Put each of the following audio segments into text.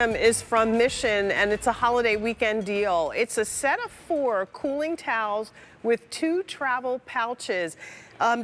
Is from Mission, and it's a holiday weekend deal. It's a set of 4 cooling towels with 2 travel pouches.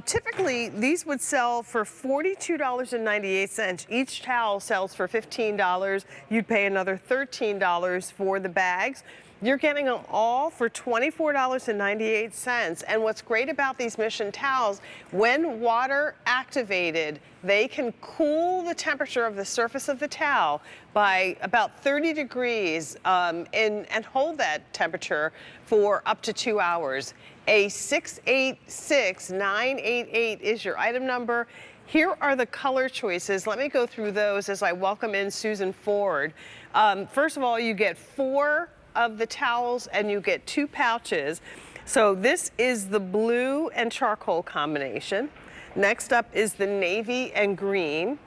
Typically, these would sell for $42.98. Each towel sells for $15. You'd pay another $13 for the bags. You're getting them all for $24.98. And what's great about these Mission towels, when water activated, they can cool the temperature of the surface of the towel by about 30 degrees and hold that temperature for up to 2 hours. A 686988 is your item number. Here are the color choices. Let me go through those as I welcome in Susan Ford. First of all, you get 4 of the towels and you get 2 pouches. So this is the blue and charcoal combination. Next up is the navy and green.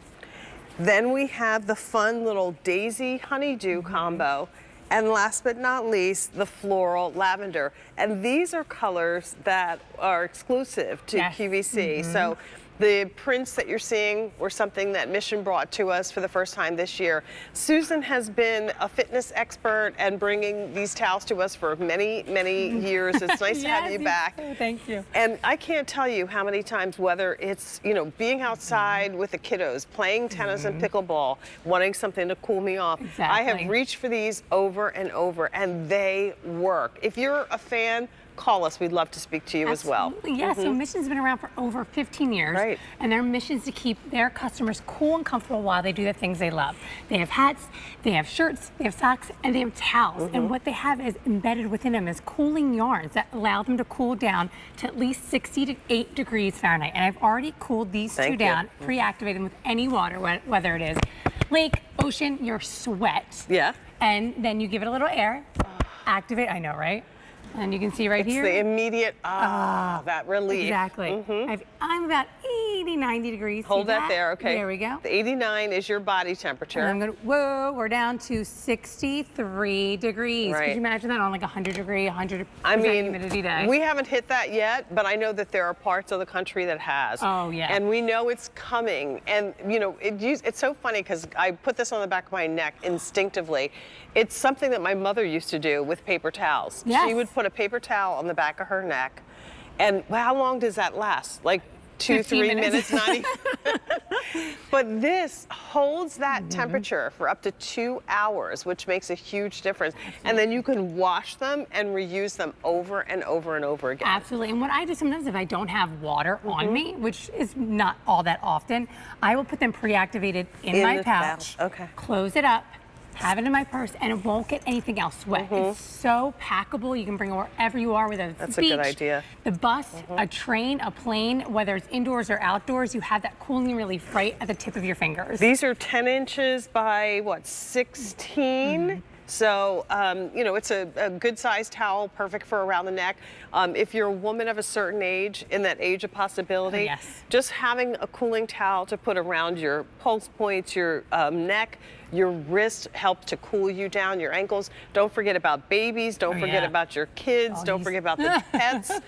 Then we have the fun little daisy honeydew combo. And last but not least, the floral lavender. And these are colors that are exclusive to QVC. So the prints that you're seeing were something that Mission brought to us for the first time this year. Susan has been a fitness expert and bringing these towels to us for many, many years. It's nice to have you back. Thank you. And I can't tell you how many times, whether it's, you know, being outside with the kiddos, playing tennis and pickleball, wanting something to cool me off. I have reached for these over and over, and they work. If you're a fan, call us. We'd love to speak to you as well. Yeah, so Mission's been around for over 15 years. And their mission is to keep their customers cool and comfortable while they do the things they love. They have hats, they have shirts, they have socks, and they have towels. And what they have is embedded within them is cooling yarns that allow them to cool down to at least 68 degrees Fahrenheit. And I've already cooled these 2 down, pre-activated with any water, whether it is lake, ocean, your sweat. And then you give it a little air, activate, I know, right? And you can see right here. It's the immediate, that relief. Exactly. I'm about 80, 90 degrees. Hold that there, okay. There we go. The 89 is your body temperature. And I'm gonna, whoa, we're down to 63 degrees. Could you imagine that on like 100 degree, 100% humidity day? We haven't hit that yet, but I know that there are parts of the country that has. Oh, yeah. And we know it's coming. And, you know, it's so funny because I put this on the back of my neck instinctively. It's something that my mother used to do with paper towels. She would put a paper towel on the back of her neck. And how long does that last? Like 2, 3 minutes, not even. But this holds that temperature for up to 2 hours, which makes a huge difference. And then you can wash them and reuse them over and over and over again. Absolutely. And what I do sometimes if I don't have water on me, which is not all that often, I will put them pre-activated in my pouch, close it up, have it in my purse, and it won't get anything else wet. It's so packable. You can bring it wherever you are, whether it's the beach, a good idea. The bus, a train, a plane, whether it's indoors or outdoors, you have that cooling relief right at the tip of your fingers. These are 10 inches by, what, 16? So, you know, it's a good sized towel, perfect for around the neck. If you're a woman of a certain age, in that age of possibility, just having a cooling towel to put around your pulse points, your neck, your wrist help to cool you down, your ankles. Don't forget about babies. Don't forget about your kids. Don't forget about the pets.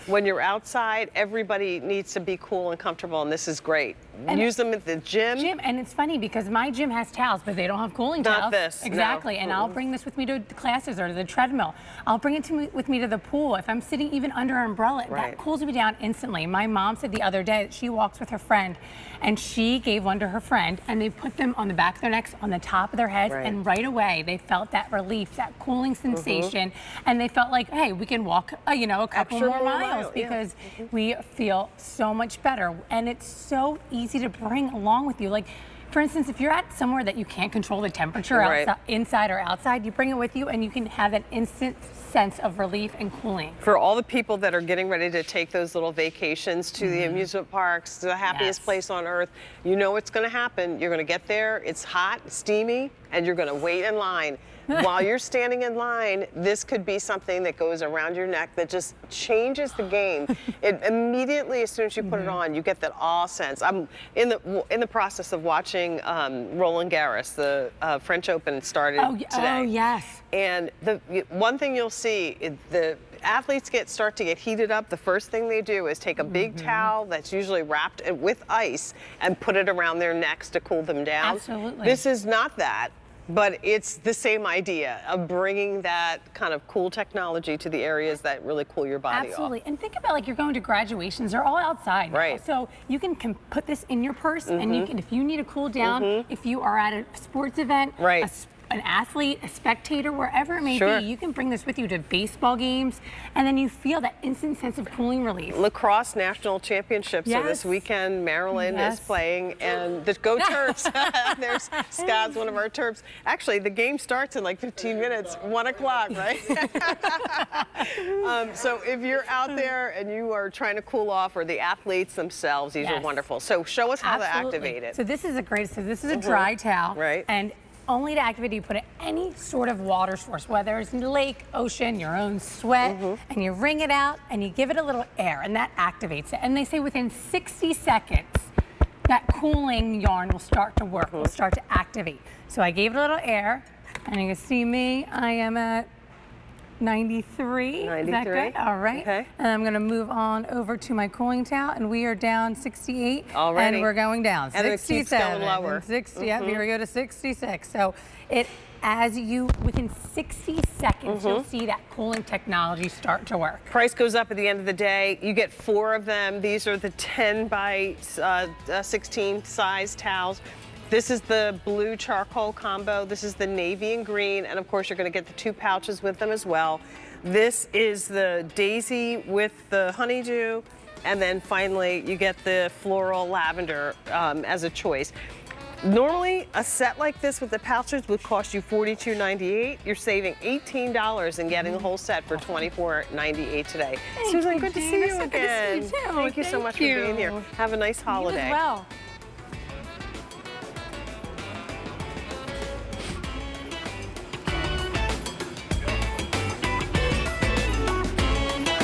When you're outside, everybody needs to be cool and comfortable, and this is great. And use them at the gym. And it's funny because my gym has towels, but they don't have cooling towels. Not this. Exactly. And I'll bring this with me to the classes or to the treadmill. I'll bring it with me to the pool. If I'm sitting even under an umbrella, that cools me down instantly. My mom said the other day that she walks with her friend, and she gave one to her friend, and they put them on the back of their necks, on the top of their heads, and right away they felt that relief, that cooling sensation, and they felt like, hey, we can walk, you know, a couple more miles because we feel so much better. And it's so easy to bring along with you. Like, for instance, if you're at somewhere that you can't control the temperature inside or outside, you bring it with you and you can have that instant sense of relief and cooling. For all the people that are getting ready to take those little vacations to the amusement parks, to the happiest place on earth, you know what's going to happen. You're going to get there, it's hot, steamy, and you're going to wait in line. While you're standing in line, this could be something that goes around your neck that just changes the game. It immediately, as soon as you put it on, you get that awe sense. I'm in the process of watching Roland Garros. The French Open started today. Oh, yes. And the one thing you'll see, the athletes start to get heated up. The first thing they do is take a big towel that's usually wrapped with ice and put it around their necks to cool them down. Absolutely. This is not that. But it's the same idea of bringing that kind of cool technology to the areas that really cool your body Absolutely. off. And think about like you're going to graduations, they're all outside now. Right. So you can put this in your purse and you can, if you need to cool down, if you are at a sports event, Right. An athlete, a spectator, wherever it may Sure. be, you can bring this with you to baseball games, and then you feel that instant sense of cooling relief. Lacrosse National Championships. So this Yes. weekend, Maryland is playing, and the Go Terps. There's Scott's one of our Terps. Actually, the game starts in like 15 minutes, 1 o'clock, right? So if you're out there and you are trying to cool off, or the athletes themselves, these are Yes. wonderful. So show us how Absolutely. to activate it. So this is a dry towel. Right. And only to activate it, you put it any sort of water source, whether it's lake, ocean, your own sweat, and you wring it out and you give it a little air, and that activates it. And they say within 60 seconds, that cooling yarn will start to work, will start to activate. So I gave it a little air, and you can see me, I am at 93. 93. Is that good? All right. Okay. And I'm going to move on over to my cooling towel, and we are down 68. Already. And we're going down. And it keeps going lower. And 60, yeah, here we go to 66. So within 60 seconds, you'll see that cooling technology start to work. Price goes up at the end of the day. You get 4 of them. These are the 10 by 16 size towels. This is the blue charcoal combo. This is the navy and green. And of course, you're going to get the 2 pouches with them as well. This is the daisy with the honeydew. And then finally, you get the floral lavender as a choice. Normally, a set like this with the pouches would cost you $42.98. You're saving $18 and getting the whole set for $24.98 today. Thank Susan, you, good to see Gina. you So good to see again. you too. Thank you so much for being here. Have a nice holiday. You as well.